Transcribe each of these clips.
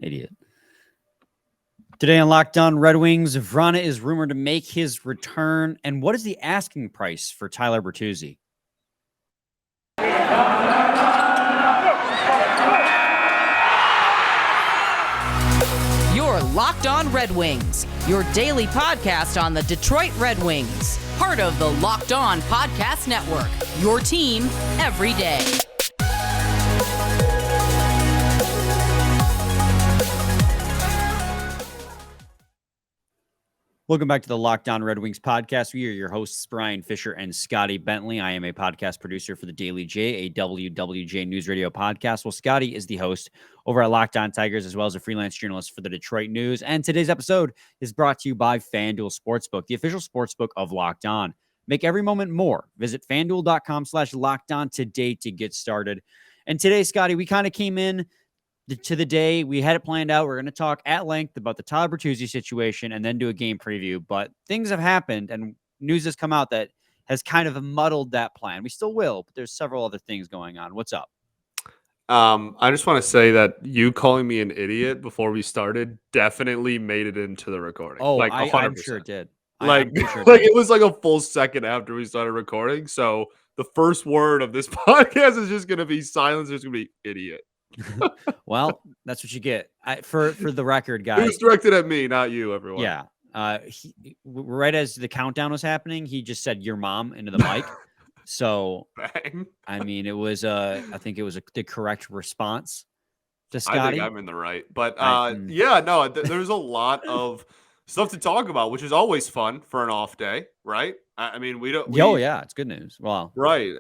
Idiot. Today on Locked On Red Wings, Vrana is rumored to make his return. And what is the asking price for Tyler Bertuzzi? You're Locked On Red Wings, your daily podcast on the Detroit Red Wings. Part of the Locked On Podcast Network, your team every day. Welcome back to the Locked On Red Wings podcast. We are your hosts, Brian Fisher and Scotty Bentley. I am a podcast producer for the Daily J, a WWJ News Radio podcast. Well, Scotty is the host over at Locked On Tigers, as well as a freelance journalist for the Detroit News. And today's episode is brought to you by FanDuel Sportsbook, the official sportsbook of Locked On. Make every moment more. Visit FanDuel.com/LockedOn today to get started. And today, Scotty, we kind of came in to the day. We had it planned out. We're going to talk at length about the Tyler Bertuzzi situation and then do a game preview. But things have happened and news has come out that has kind of muddled that plan. We still will, but there's several other things going on. What's up? I just want to say that you calling me an idiot before we started definitely made it into the recording. Oh, like I'm sure it did. Like, sure it was like a full second after we started recording. So the first word of this podcast is just going to be silence. There's going to be idiot. Well, that's what you get. For the record, guys. It was directed at me, not you, everyone. Yeah. Right as the countdown was happening, he just said your mom into the mic. So, Bang. I mean, it was I think it was the correct response to Scotty. I think I'm in the right. But there's a lot of stuff to talk about, which is always fun for an off day, right? I mean, yeah, it's good news. Well, right.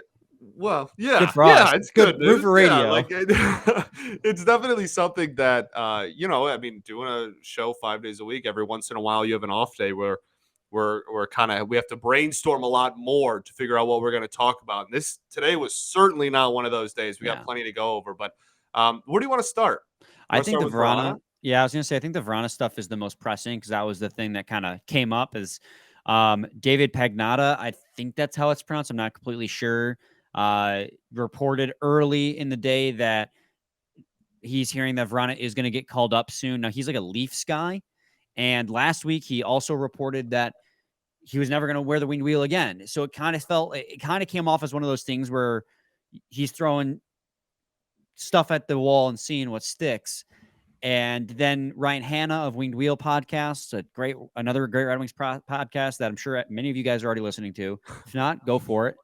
Well, yeah, good for us. Yeah, it's good news. For radio. Yeah, it's definitely something that, I mean, doing a show 5 days a week, every once in a while you have an off day where we have to brainstorm a lot more to figure out what we're going to talk about. And today was certainly not one of those days. We got plenty to go over, but where do you want to start? I think the Vrana. Yeah, I was going to say, I think the Vrana stuff is the most pressing because that was the thing that kind of came up as David Pagnotta. I think that's how it's pronounced. I'm not completely sure. Reported early in the day that he's hearing that Vrana is going to get called up soon. Now, he's like a Leafs guy. And last week, he also reported that he was never going to wear the winged wheel again. So it kind of came off as one of those things where he's throwing stuff at the wall and seeing what sticks. And then Ryan Hanna of Winged Wheel Podcast, another great Red Wings podcast that I'm sure many of you guys are already listening to. If not, go for it.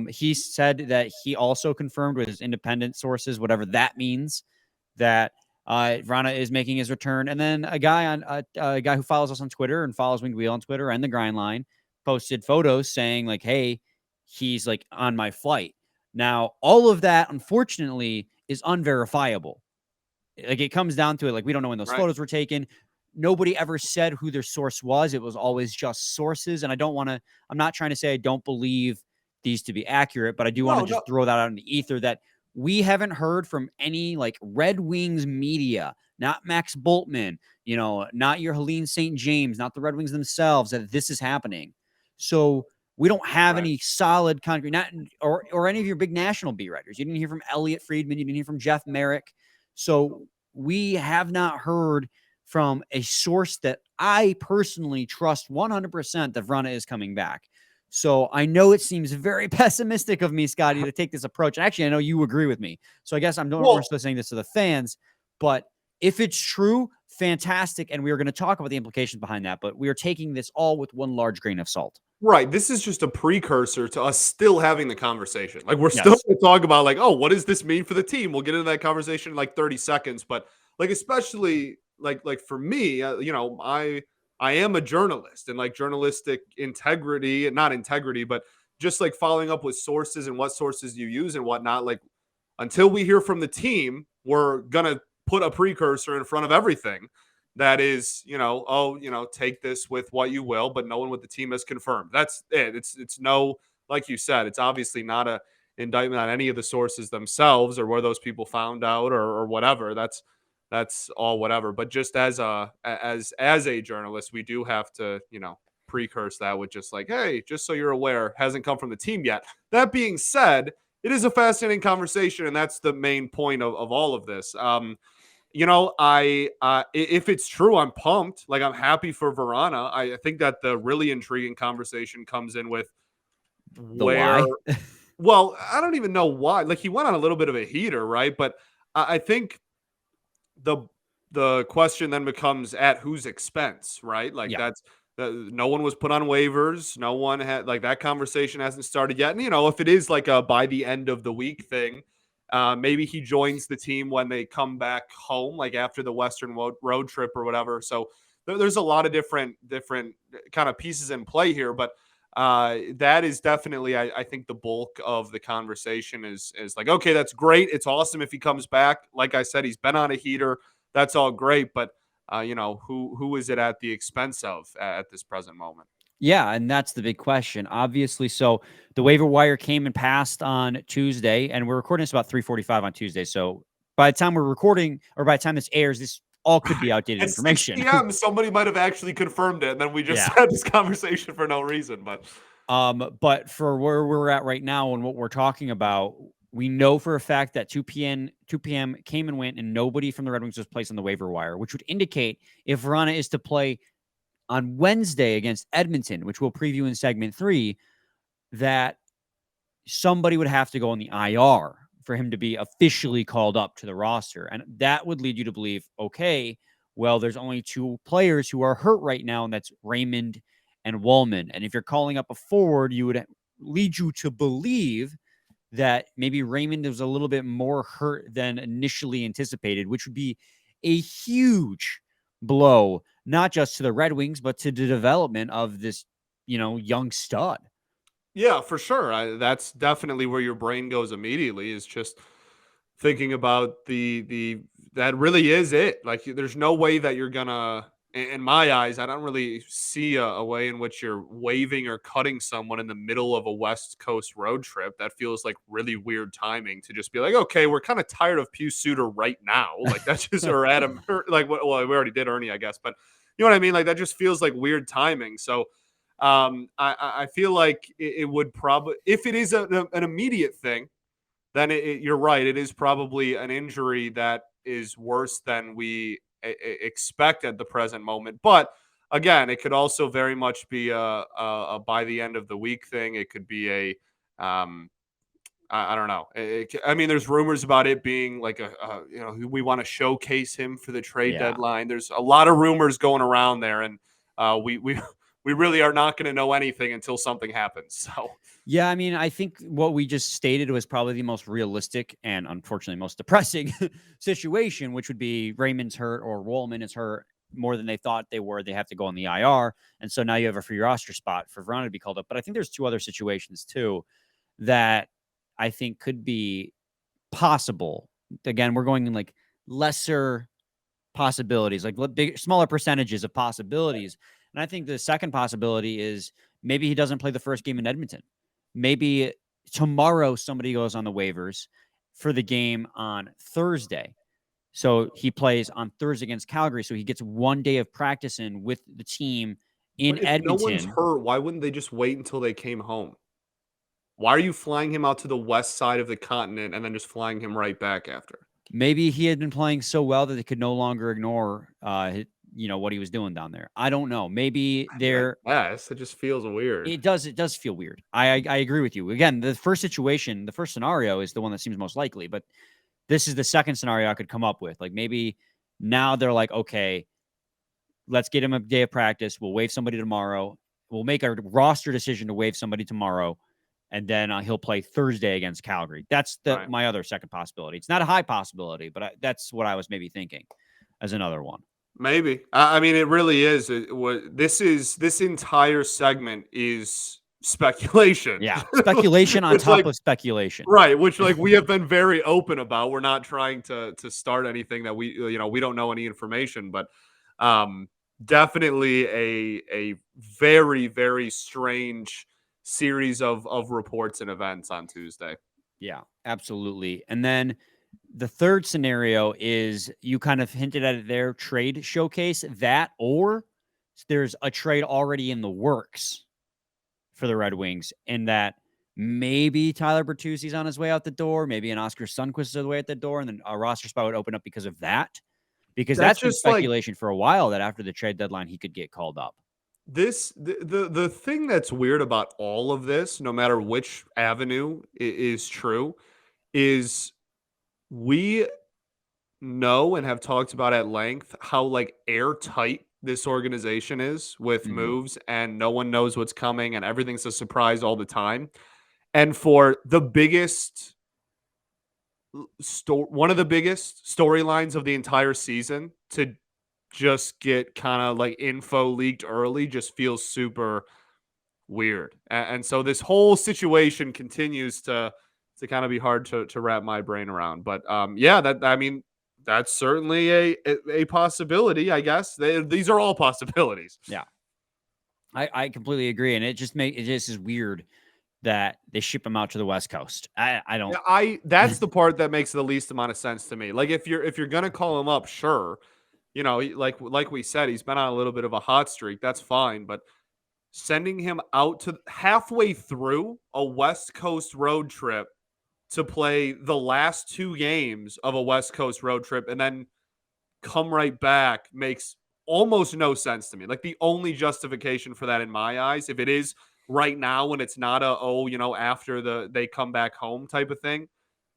He said that he also confirmed with his independent sources, whatever that means, that Vrana is making his return. And then a guy who follows us on Twitter and follows Winged Wheel on Twitter and the Grind Line posted photos saying like, hey, he's like on my flight. Now, all of that, unfortunately, is unverifiable. Like it comes down to it. Like we don't know when those photos were taken. Nobody ever said who their source was. It was always just sources. And I'm not trying to say I don't believe these to be accurate, but I do want to just throw that out in the ether that we haven't heard from any like Red Wings media, not Max Bultman, not your Helene St. James, not the Red Wings themselves, that this is happening. So we don't have any solid concrete, or any of your big national beat writers. You didn't hear from Elliot Friedman. You didn't hear from Jeff Merrick. So we have not heard from a source that I personally trust 100% that Vrana is coming back. So I know it seems very pessimistic of me, Scotty, to take this approach. Actually, I know you agree with me. So I guess I'm more so saying this to the fans. But if it's true, fantastic. And we are going to talk about the implications behind that. But we are taking this all with one large grain of salt. Right. This is just a precursor to us still having the conversation. Like we're still going to talk about like, oh, what does this mean for the team? We'll get into that conversation in like 30 seconds. But like, especially like for me, I am a journalist and like journalistic integrity, and not integrity, but just like following up with sources and what sources you use and whatnot. Like until we hear from the team, we're going to put a precursor in front of everything. That is, take this with what you will, but no one with the team has confirmed. That's it. It's no, like you said, it's obviously not a indictment on any of the sources themselves or where those people found out or whatever. That's all whatever. But just as a journalist, we do have to, precurse that with just like, hey, just so you're aware, hasn't come from the team yet. That being said, it is a fascinating conversation, and that's the main point of all of this. If it's true, I'm pumped. Like, I'm happy for Vrana. I think that the really intriguing conversation comes in with The where. why? Well, I don't even know why. Like, he went on a little bit of a heater, right? But I think the the question then becomes at whose expense, right? Like, Yeah. that's no one was put on waivers. No one had, like, that conversation hasn't started yet. And if it is like a by the end of the week thing, maybe he joins the team when they come back home, like after the Western road trip or whatever. So there's a lot of different kind of pieces in play here, but that is definitely, I think, the bulk of the conversation is like, okay, that's great. It's awesome if he comes back. Like I said, he's been on a heater. That's all great, but who is it at the expense of at this present moment? Yeah, and that's the big question, obviously. So the waiver wire came and passed on Tuesday, and we're recording this about 3:45 on Tuesday. So by the time we're recording, or by the time this airs, this all could be outdated At 6 information. p.m., somebody might have actually confirmed it, and then we just Yeah. had this conversation for no reason. But for where we're at right now and what we're talking about, we know for a fact that 2 p.m. came and went, and nobody from the Red Wings was placed on the waiver wire, which would indicate if Vrana is to play on Wednesday against Edmonton, which we'll preview in segment 3, that somebody would have to go on the IR for him to be officially called up to the roster. And that would lead you to believe, okay, well, there's only 2 players who are hurt right now, and that's Raymond and Wallman. And if you're calling up a forward, you would lead you to believe that maybe Raymond was a little bit more hurt than initially anticipated, which would be a huge blow, not just to the Red Wings, but to the development of this, young stud. Yeah, for sure. That's definitely where your brain goes immediately, is just thinking about the that really is it. Like, there's no way that you're gonna, in my eyes, I don't really see a way in which you're waiving or cutting someone in the middle of a West Coast road trip. That feels like really weird timing to just be like, okay, we're kind of tired of Pew Suter right now. Like, that's just, or Adam, like, well, we already did Ernie, I guess, but you know what I mean? Like, that just feels like weird timing. So I feel like it would probably, if it is an immediate thing, then you're right. It is probably an injury that is worse than we expect at the present moment. But again, it could also very much be a by the end of the week thing. It could be I don't know. I mean, there's rumors about it being like we want to showcase him for the trade Yeah. deadline. There's a lot of rumors going around there, and we really are not going to know anything until something happens. So Yeah, I mean, I think what we just stated was probably the most realistic and unfortunately most depressing situation, which would be Raymond's hurt or Wallman is hurt more than they thought they were. They have to go on the IR. And so now you have a free roster spot for Vrana to be called up. But I think there's 2 other situations too that I think could be possible. Again, we're going in like lesser possibilities, like smaller percentages of possibilities. And I think the second possibility is maybe he doesn't play the first game in Edmonton. Maybe tomorrow somebody goes on the waivers for the game on Thursday. So he plays on Thursday against Calgary. So he gets 1 day of practice in with the team in but if no one's Edmonton. hurt, why wouldn't they just wait until they came home? Why are you flying him out to the west side of the continent and then just flying him right back after? Maybe he had been playing so well that they could no longer ignore, what he was doing down there. I don't know. Maybe they're. Yes, it just feels weird. It does feel weird. I agree with you. Again, the first scenario is the one that seems most likely, but this is the second scenario I could come up with. Like, maybe now they're like, okay, let's get him a day of practice. We'll waive somebody tomorrow. We'll make a roster decision to waive somebody tomorrow, and then he'll play Thursday against Calgary. That's Right. my other second possibility. It's not a high possibility, but that's what I was maybe thinking as another one. Maybe. I mean, it really is. This entire segment is speculation. Yeah, speculation on It's top like, of speculation. right, which, like, we have been very open about. We're not trying to start anything that we don't know any information, but definitely a very, very strange series of reports and events on Tuesday. Yeah, absolutely. And then the third scenario is, you kind of hinted at it there, trade showcase, that, or there's a trade already in the works for the Red Wings, and that maybe Tyler Bertuzzi's on his way out the door, maybe an Oscar Sundquist is on the way out the door, and then a roster spot would open up because of that. because That's that's been just like speculation for a while that after the trade deadline, he could get called up. the thing that's weird about all of this, no matter which avenue is true, is we know and have talked about at length how like airtight this organization is with Mhm. moves, and no one knows what's coming and everything's a surprise all the time. And for the biggest one of the biggest storylines of the entire season to just get kind of like info leaked early just feels super weird. And so this whole situation continues to kind of be hard to wrap my brain around. But yeah, that I mean that's certainly a possibility, I guess. These are all possibilities. Yeah, I completely agree, and it just is weird that they ship him out to the West Coast. I don't. Yeah, I that's the part that makes the least amount of sense to me. Like if you're gonna call him up, sure, you know, like we said, he's been on a little bit of a hot streak. That's fine, but sending him out to halfway through a West Coast road trip to play the last 2 games of a West Coast road trip and then come right back makes almost no sense to me. Like the only justification for that in my eyes, if it is right now when it's not after they come back home type of thing,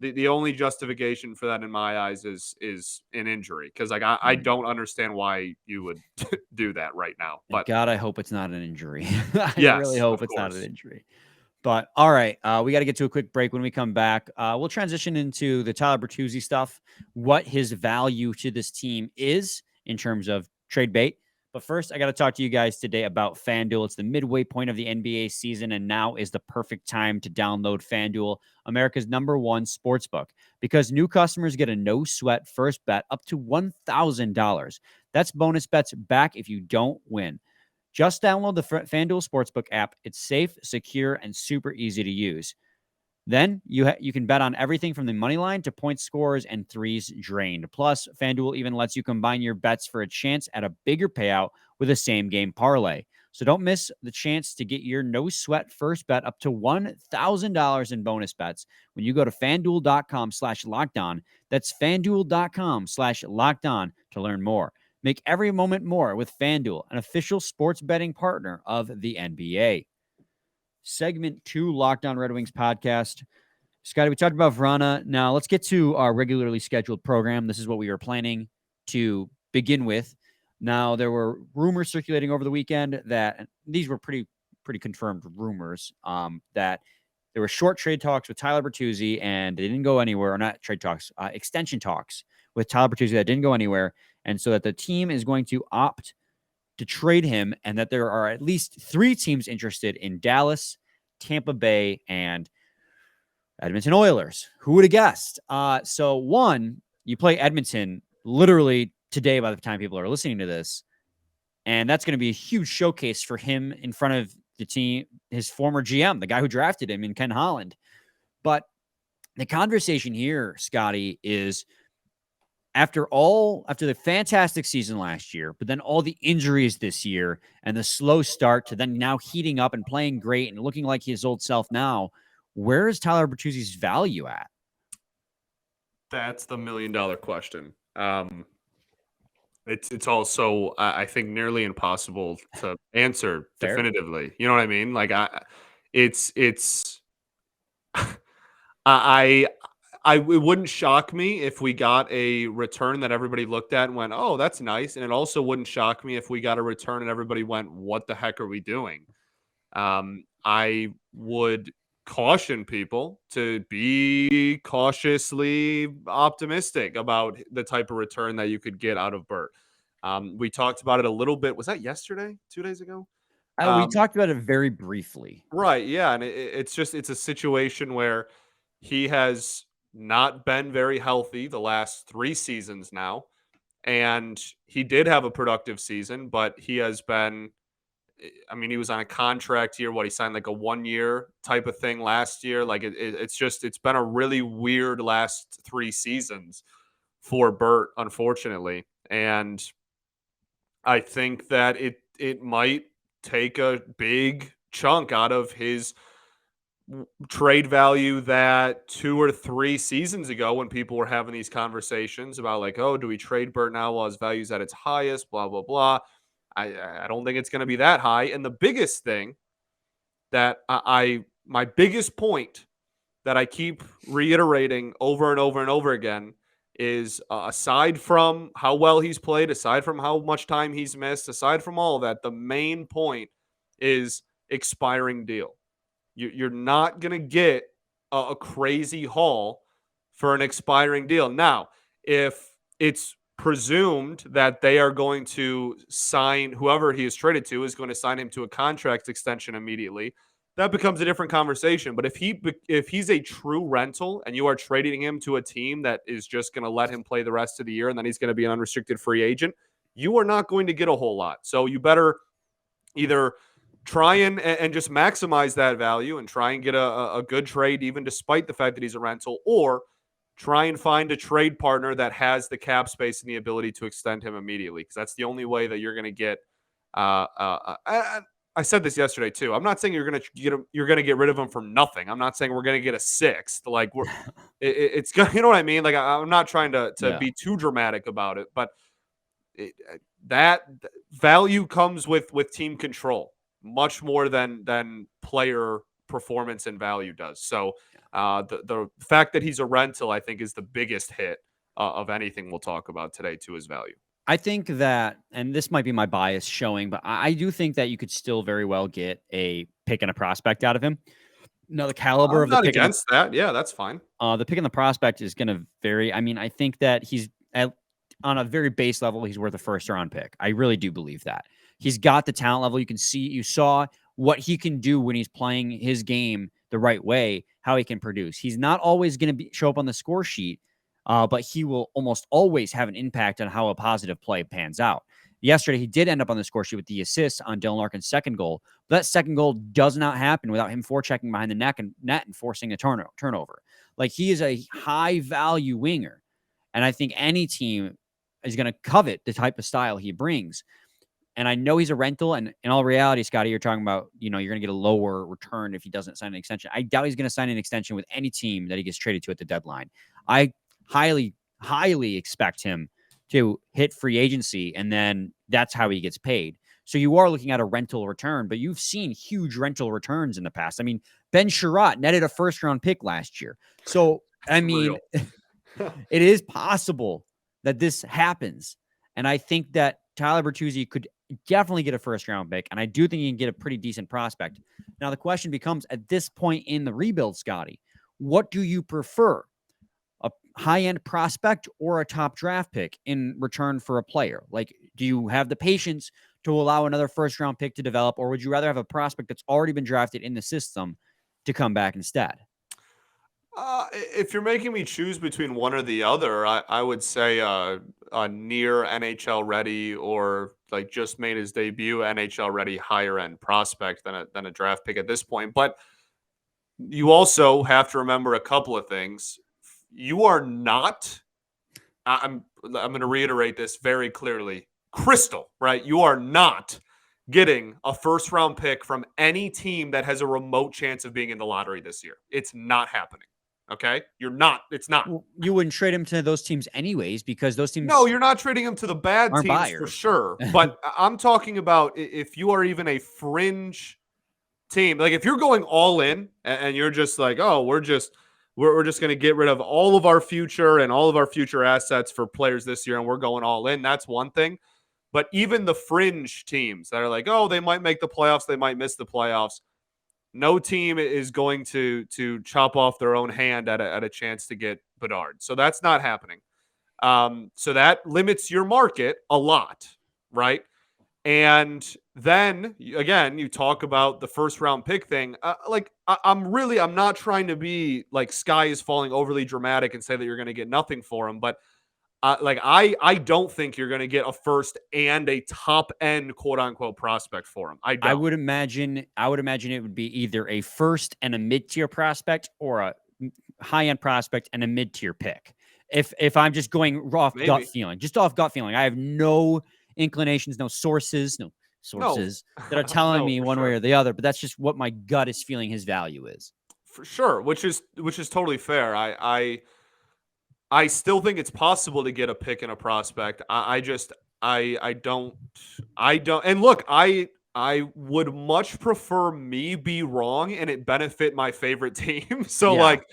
the only justification for that in my eyes is an injury. Because like I Mm. don't understand why you would do that right now. Thank But God, I hope it's not an injury. I really yes, hope of it's not an course. injury. But all right, we got to get to a quick break. When we come back, we'll transition into the Tyler Bertuzzi stuff, what his value to this team is in terms of trade bait. But first, I got to talk to you guys today about FanDuel. It's the midway point of the NBA season, and now is the perfect time to download FanDuel, America's #1 sportsbook, because new customers get a no-sweat first bet up to $1,000. That's bonus bets back if you don't win. Just download the FanDuel Sportsbook app. It's safe, secure, and super easy to use. Then you can bet on everything from the money line to point scores and threes drained. Plus, FanDuel even lets you combine your bets for a chance at a bigger payout with a same-game parlay. So don't miss the chance to get your no-sweat first bet up to $1,000 in bonus bets when you go to FanDuel.com/lockedon. That's FanDuel.com/lockedon to learn more. Make every moment more with FanDuel, an official sports betting partner of the NBA. Segment 2, Locked On Red Wings podcast. Scotty, we talked about Vrana. Now let's get to our regularly scheduled program. This is what we were planning to begin with. Now, there were rumors circulating over the weekend that these were pretty confirmed rumors, that there were short trade talks with Tyler Bertuzzi and they didn't go anywhere, or not trade talks, extension talks with Tyler Bertuzzi that didn't go anywhere. And so that the team is going to opt to trade him, and that there are at least 3 teams interested in Dallas, Tampa Bay, and Edmonton Oilers. Who would have guessed? So one, you play Edmonton literally today by the time people are listening to this, and that's going to be a huge showcase for him in front of the team, his former GM, the guy who drafted him in Ken Holland. But the conversation here, Scotty, is after the fantastic season last year, but then all the injuries this year and the slow start to then now heating up and playing great and looking like his old self now, where is Tyler Bertuzzi's value at? That's the $1,000,000 question. It's also I think nearly impossible to answer Fair. definitively. You know what I mean? Like it's I it wouldn't shock me if we got a return that everybody looked at and went, "Oh, that's nice." And it also wouldn't shock me if we got a return and everybody went, "What the heck are we doing?" I would caution people to be cautiously optimistic about the type of return that you could get out of Bert. We talked about it a little bit. Was that yesterday? 2 days ago? We Um, talked about it very briefly. right. Yeah. And it's a situation where he has not been very healthy the last 3 seasons now. And he did have a productive season, but he has been I mean, he was on a contract here. He signed like a 1 year type of thing last year. Like it's been a really weird last 3 seasons for Bert, unfortunately. And I think that it might take a big chunk out of his trade value that 2 or 3 seasons ago, when people were having these conversations about like, oh, do we trade Bert now while his value's at its highest, blah, blah, blah. I don't think it's going to be that high. And the biggest thing that my biggest point that I keep reiterating over and over and over again is aside from how well he's played, aside from how much time he's missed, aside from all of that, the main point is expiring deal. You're not going to get a crazy haul for an expiring deal. Now, if it's presumed that they are going to sign whoever he is traded to is going to sign him to a contract extension immediately, that becomes a different conversation. But if he's a true rental and you are trading him to a team that is just going to let him play the rest of the year and then he's going to be an unrestricted free agent, you are not going to get a whole lot. So you better either try and just maximize that value and try and get a good trade, even despite the fact that he's a rental, or try and find a trade partner that has the cap space and the ability to extend him immediately, because that's the only way that you're going to get. I said this yesterday too. I'm not saying you're going to get rid of him for nothing. I'm not saying we're going to get a sixth. Like it's going. You know what I mean? Like I'm not trying to be too dramatic about it, but that value comes with team control much more than player performance and value does. So the fact that he's a rental, I think, is the biggest hit of anything we'll talk about today to his value. I think that, and this might be my bias showing, but I do think that you could still very well get a pick and a prospect out of him. No, the caliber of the pick against that. Yeah, that's fine. The pick and the prospect is going to vary. I mean, I think that he's on a very base level, he's worth a first-round pick. I really do believe that. He's got the talent level. You saw what he can do when he's playing his game the right way, how he can produce. He's not always going to show up on the score sheet, but he will almost always have an impact on how a positive play pans out. Yesterday, he did end up on the score sheet with the assist on Dylan Larkin's second goal. But that second goal does not happen without him forechecking behind the net and forcing a turnover. Like, he is a high-value winger. And I think any team is going to covet the type of style he brings. And I know he's a rental. And in all reality, Scotty, you're talking about, you're going to get a lower return if he doesn't sign an extension. I doubt he's going to sign an extension with any team that he gets traded to at the deadline. I highly, highly expect him to hit free agency, and then that's how he gets paid. So you are looking at a rental return, but you've seen huge rental returns in the past. I mean, Ben Sherratt netted a first-round pick last year. So, I mean, it is possible that this happens. And I think that Tyler Bertuzzi could definitely get a first-round pick, and I do think he can get a pretty decent prospect. Now, the question becomes, at this point in the rebuild, Scotty, what do you prefer? A high-end prospect or a top draft pick in return for a player? Like, do you have the patience to allow another first-round pick to develop, or would you rather have a prospect that's already been drafted in the system to come back instead? If you're making me choose between one or the other, I would say a near NHL ready or like just made his debut NHL ready higher end prospect than a draft pick at this point. But you also have to remember a couple of things. You are not. I'm going to reiterate this very clearly, crystal, right? You are not getting a first round pick from any team that has a remote chance of being in the lottery this year. It's not happening. Okay, you're not. It's not. You wouldn't trade him to those teams anyways, because those teams. No, you're not trading him to the bad teams buyers. For sure. But I'm talking about if you are even a fringe team, like if you're going all in and you're just like, oh, we're just going to get rid of all of our future and all of our future assets for players this year, and we're going all in. That's one thing. But even the fringe teams that are like, oh, they might make the playoffs, they might miss the playoffs. No team is going to chop off their own hand at a chance to get Bedard. So that's not happening. So that limits your market a lot, right? And then, again, you talk about the first-round pick thing. I'm not trying to be like sky is falling overly dramatic and say that you're going to get nothing for him, but I don't think you're going to get a first and a top end quote unquote prospect for him. I would imagine it would be either a first and a mid tier prospect or a high end prospect and a mid tier pick. If I'm just going off gut feeling, I have no inclinations, no sources that are telling me one way or the other. But that's just what my gut is feeling his value is. For sure, which is totally fair. I still think it's possible to get a pick and a prospect. I don't. And look, I would much prefer me be wrong and it benefit my favorite team. So Yeah, like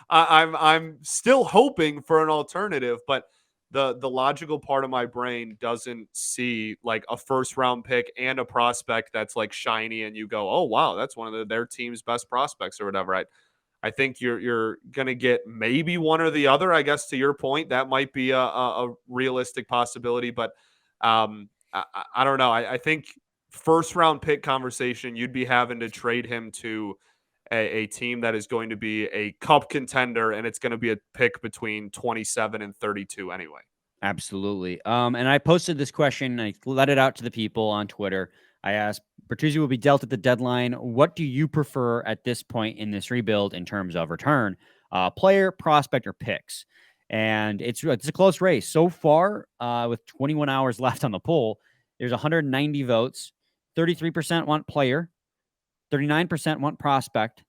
I'm still hoping for an alternative, but the logical part of my brain doesn't see like a first round pick and a prospect that's like shiny and you go, oh wow, that's one of their team's best prospects or whatever. I think you're gonna get maybe one or the other. I guess to your point, that might be a realistic possibility, but I don't know. I think first round pick conversation, you'd be having to trade him to a team that is going to be a cup contender, and it's going to be a pick between 27 and 32 anyway. absolutely. And I posted this question. I let it out to the people on Twitter. I asked, Bertuzzi will be dealt at the deadline. What do you prefer at this point in this rebuild in terms of return? Player, prospect, or picks? And it's a close race. So far, with 21 hours left on the poll, there's 190 votes. 33% want player, 39% want prospect,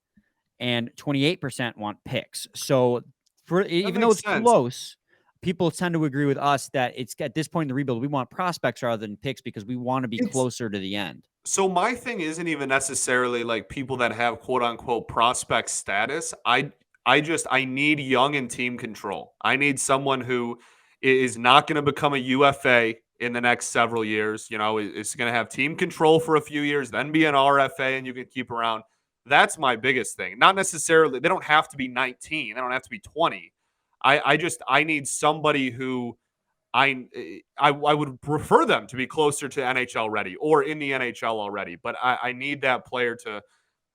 and 28% want picks. So even though it's sense. close, people tend to agree with us that it's at this point in the rebuild, we want prospects rather than picks because we want to be closer to the end. So my thing isn't even necessarily like people that have quote unquote prospect status. I need young and team control. I need someone who is not going to become a UFA in the next several years. You know, is going to have team control for a few years, then be an RFA and you can keep around. That's my biggest thing. Not necessarily, they don't have to be 19. They don't have to be 20. I need somebody who I would prefer them to be closer to NHL ready or in the NHL already, but I need that player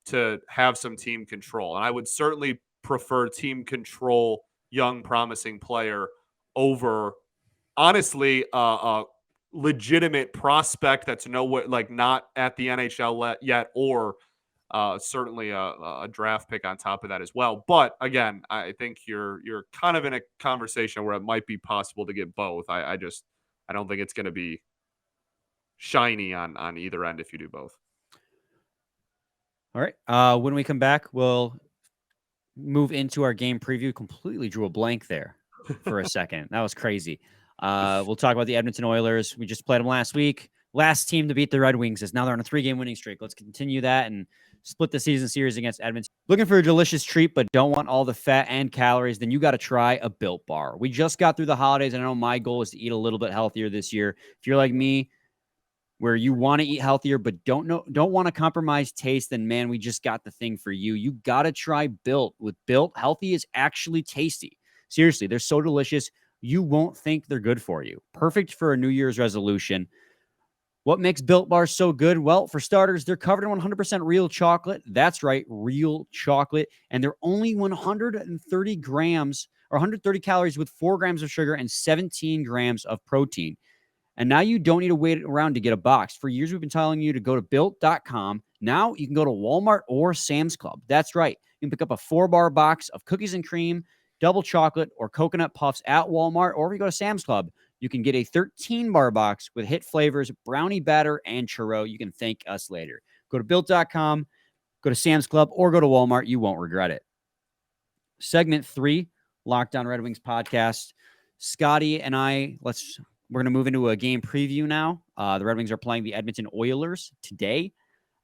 to have some team control. And I would certainly prefer team control, young, promising player over, honestly, a legitimate prospect that's nowhere, like not at the NHL yet, or certainly a draft pick on top of that as well. But again, I think you're kind of in a conversation where it might be possible to get both. I don't think it's going to be shiny on either end if you do both. All right. When we come back, we'll move into our game preview. Completely drew a blank there for a second. That was crazy. We'll talk about the Edmonton Oilers. We just played them last week. Last team to beat the Red Wings is now they're on a 3-game winning streak. Let's continue that and split the season series against Edmonton. Looking for a delicious treat but don't want all the fat and calories? Then you got to try a Built Bar. We just got through the holidays, and I know my goal is to eat a little bit healthier this year. If you're like me, where you want to eat healthier but don't want to compromise taste, then man, we just got the thing for you. You got to try Built. With Built, healthy is actually tasty. Seriously, they're so delicious, you won't think they're good for you. Perfect for a New Year's resolution. What makes Built Bars so good? Well, for starters, they're covered in 100% real chocolate. That's right, real chocolate. And they're only 130 grams or 130 calories with 4 grams of sugar and 17 grams of protein. And now you don't need to wait around to get a box. For years, we've been telling you to go to Built.com. Now you can go to Walmart or Sam's Club. That's right. You can pick up a 4-bar box of cookies and cream, double chocolate, or coconut puffs at Walmart. Or if you go to Sam's Club, you can get a 13-bar box with hit flavors, brownie batter, and churro. You can thank us later. Go to Built.com, go to Sam's Club, or go to Walmart. You won't regret it. Segment 3, Locked On Red Wings podcast. Scotty and I, we're going to move into a game preview now. The Red Wings are playing the Edmonton Oilers today.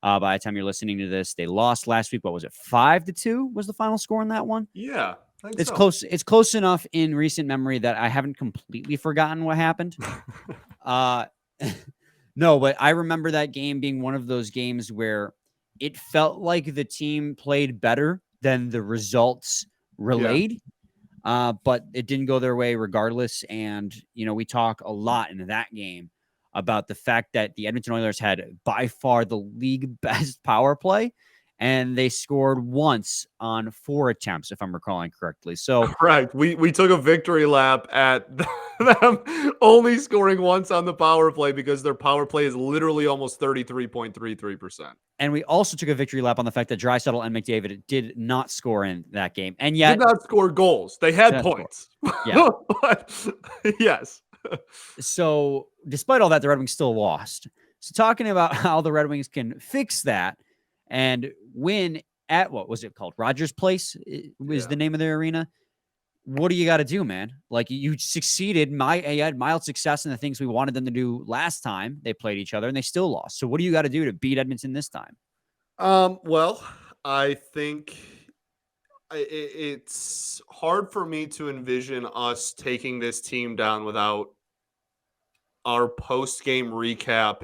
By the time you're listening to this, they lost last week. What was it? 5-2 was the final score in that one? Yeah. It's close. It's close enough in recent memory that I haven't completely forgotten what happened. No, but I remember that game being one of those games where it felt like the team played better than the results relayed. Yeah. But it didn't go their way regardless. And, we talk a lot in that game about the fact that the Edmonton Oilers had by far the league best power play. And they scored once on 4 attempts, if I'm recalling correctly. So correct. We took a victory lap at them only scoring once on the power play because their power play is literally almost 33.33%. And we also took a victory lap on the fact that Draisaitl and McDavid did not score in that game. And yet did not score goals. They had points. Yeah. But, yes. So despite all that, the Red Wings still lost. So talking about how the Red Wings can fix that and win at what was it called? Rogers Place is the name of their arena. What do you got to do, man? Like you succeeded. You had mild success in the things we wanted them to do last time they played each other, and they still lost. So what do you got to do to beat Edmonton this time? Well, I think it's hard for me to envision us taking this team down without our post-game recap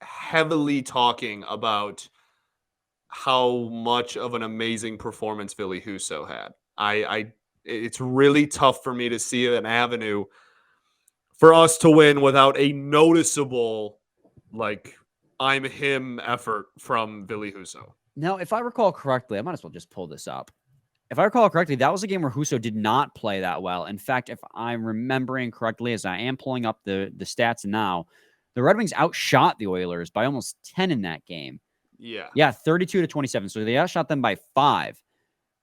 heavily talking about how much of an amazing performance Billy Husso had. It's really tough for me to see an avenue for us to win without a noticeable, like, I'm him effort from Billy Husso. Now, if I recall correctly, I might as well just pull this up. If I recall correctly, that was a game where Husso did not play that well. In fact, if I'm remembering correctly, as I am pulling up the stats now, the Red Wings outshot the Oilers by almost 10 in that game. Yeah, 32-27. So they outshot them by 5,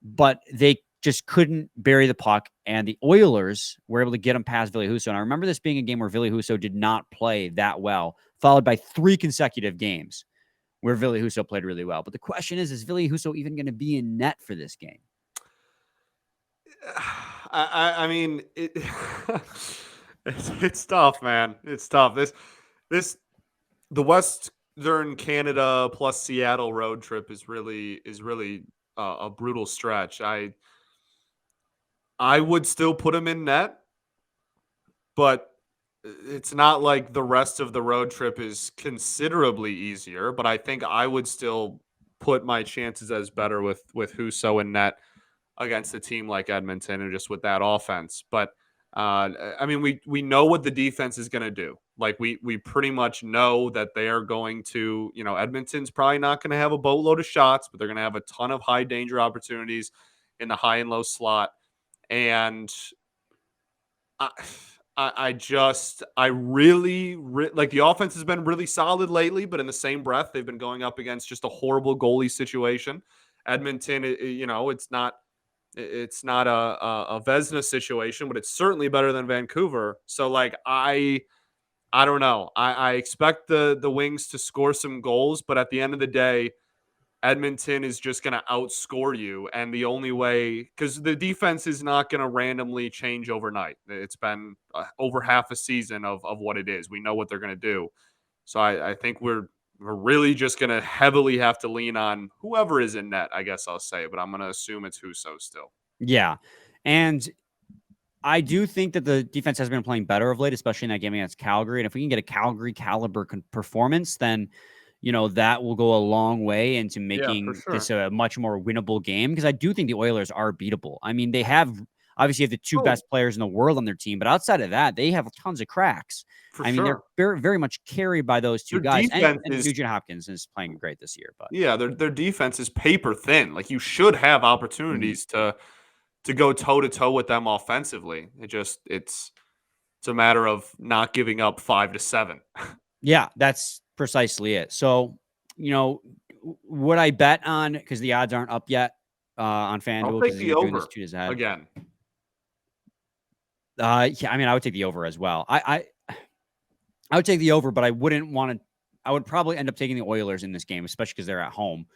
but they just couldn't bury the puck, and the Oilers were able to get them past Ville Husso. And I remember this being a game where Ville Husso did not play that well, followed by 3 consecutive games where Ville Husso played really well. But the question is Ville Husso even going to be in net for this game? I mean, it's tough, man. It's tough. The Western Canada plus Seattle road trip is really a brutal stretch. I would still put him in net, but it's not like the rest of the road trip is considerably easier. But I think I would still put my chances as better with Husso in net against a team like Edmonton and just with that offense. But I mean, we know what the defense is going to do. Like we pretty much know that they are going to, Edmonton's probably not going to have a boatload of shots, but they're going to have a ton of high danger opportunities in the high and low slot. And I really like the offense has been really solid lately, but in the same breath, they've been going up against just a horrible goalie situation. Edmonton, it's not a Vezina situation, but it's certainly better than Vancouver. So like, I don't know. I expect the Wings to score some goals, but at the end of the day, Edmonton is just going to outscore you. And the only way, because the defense is not going to randomly change overnight. It's been over half a season of what it is. We know what they're going to do. So I think we're really just going to heavily have to lean on whoever is in net, I guess I'll say. But I'm going to assume it's Husso still. Yeah. And I do think that the defense has been playing better of late, especially in that game against Calgary. And if we can get a Calgary caliber performance, then that will go a long way into making this a much more winnable game, because I do think the Oilers are beatable. I mean, they obviously have the 2 best players in the world on their team, but outside of that, they have tons of cracks. They're very, very much carried by those 2 guys. And Nugent Hopkins is playing great this year. But yeah, their defense is paper thin. Like you should have opportunities to go toe-to-toe with them offensively. It's a matter of not giving up 5 to 7. Yeah, that's precisely it. So, would I bet on, because the odds aren't up yet on FanDuel, because you're doing this 2 days ahead. Again. Yeah, I mean, I would take the over as well. I would take the over, but I wouldn't want to. I would probably end up taking the Oilers in this game, especially because they're at home.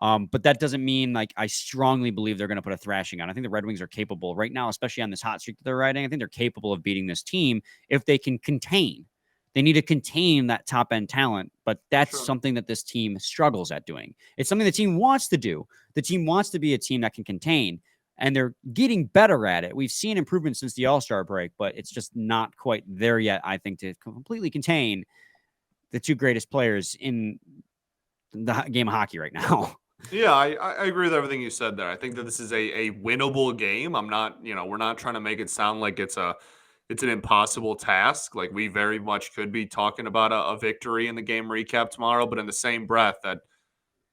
But that doesn't mean like I strongly believe they're going to put a thrashing on. I think the Red Wings are capable right now, especially on this hot streak that they're riding. I think they're capable of beating this team if they can contain. They need to contain that top end talent, but that's something that this team struggles at doing. It's something the team wants to do. The team wants to be a team that can contain, and they're getting better at it. We've seen improvement since the All-Star break, but it's just not quite there yet, I think, to completely contain the 2 greatest players in the game of hockey right now. Yeah, I agree with everything you said there. I think that this is a winnable game. I'm not, we're not trying to make it sound like it's an impossible task. Like we very much could be talking about a victory in the game recap tomorrow, but in the same breath that,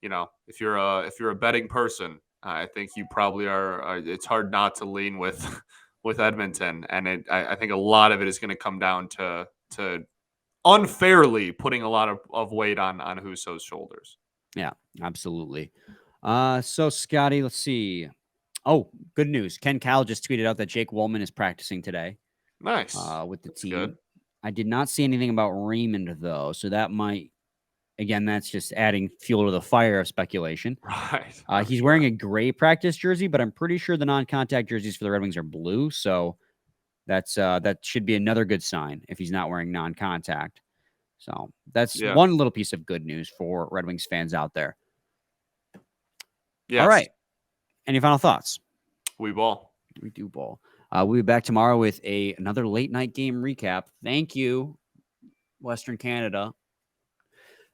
if you're a betting person, I think you probably are. It's hard not to lean with Edmonton, and I think a lot of it is going to come down to unfairly putting a lot of weight on Husso's shoulders. Yeah, absolutely. So Scotty, let's see. Oh, good news. Ken Kal just tweeted out that Jake Woolman is practicing today. Nice. With the That's team. good. I did not see anything about Raymond though, so that might again, that's just adding fuel to the fire of speculation. Right. He's wearing a gray practice jersey, but I'm pretty sure the non-contact jerseys for the Red Wings are blue. So that should be another good sign if he's not wearing non-contact. So that's one little piece of good news for Red Wings fans out there. Yes. All right. Any final thoughts? We ball. We do ball. We'll be back tomorrow with another late night game recap. Thank you, Western Canada.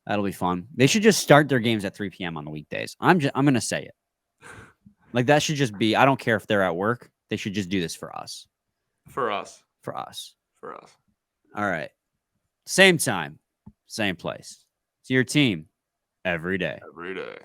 That'll be fun. They should just start their games at 3 p.m. on the weekdays. I'm going to say it. Like, that should just be, I don't care if they're at work. They should just do this for us. For us. For us. For us. All right. Same time, same place. It's your team every day. Every day.